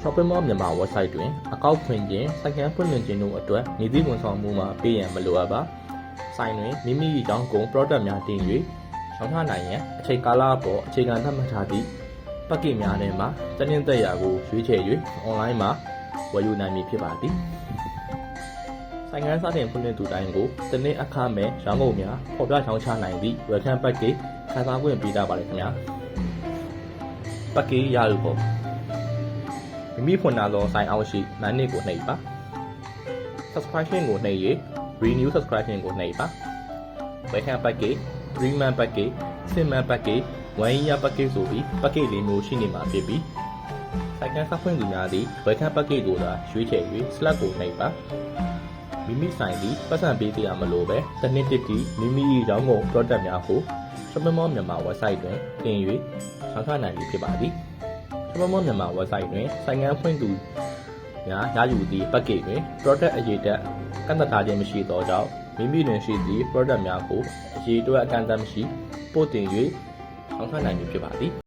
Shopping Mall မြန်မာ website တွင်အကောက်ဖွင့်ခြင်းစကန်ဖွင့်လှစ်ခြင်းတို့အတွက်နေသည့်ဝန်ဆောင်မှုမှာပေးရန်မလိုအပ်ပါဆိုင်တွင်မိမိ၏ကြောင့်ကုန် product များတင်၍ရောင်းချနိုင်ရန်အချိန်ကာလအပေါ်အခြေခံသတ်မှတ်ထားသည့်ပက်ကစ်များထဲမှတနင်္သက်ရာကိုရွေးချယ်၍ online မှာဝယ်ယူနိုင်မည်ဖြစ်ပါသည်ဆိုင်ငန်းစတင်ဖွင့်လှစ်သူတိုင်းကိုတနည်းအခမဲ့ရောင်းကုန်များဖော်ပြရောင်းချနိုင်သည့် welcome package ခံစား권ပေးတာပါတယ်ခင်ဗျာpackage ရယူဖို့မိမိဖွင့်ထားသောဆိုင်အောက်ရှိမန်နစ်ကိုနှိပ်ပါ subscription ကိုနှိပ်၍ renew subscription ကိုနှိပ်ပါ welcome package 3 month package 6 month package 1 year package ဆိုပြီး package လေးမျိုးရှိနေမှာဖြစ်ပြီးဆိုင်ကန်းစဖွင့်သူများသည် welcome package ကိုသာရွေးချယ်၍ select ကိုနှိပ်ပါမိမိဆိုင်သည်ပတ်စံပေးစရာမလိုပဲတစ်နှစ်တစ်တီမိမိ၏ရောင်းကုန် product များကို Shopping Mall မြန်မာ website တွင်တင်၍ရောင်းချနိုင်ပြီဖြစ်ပါသည် Shopping Mall မြန်မာ website တွင်ဆိုင်ငန်းဖွင့်သူများရယူသည့် package တွင် product အရေးတက်ကန့်သတ်ထားခြင်းမရှိသောကြောင့်မိမိတွင်ရှိသည့် product များကိုအရေးအတွက်အကန့်အသတ်မရှိပို့တင်၍ရောင်းချနိုင်ပြီဖြစ်ပါသည်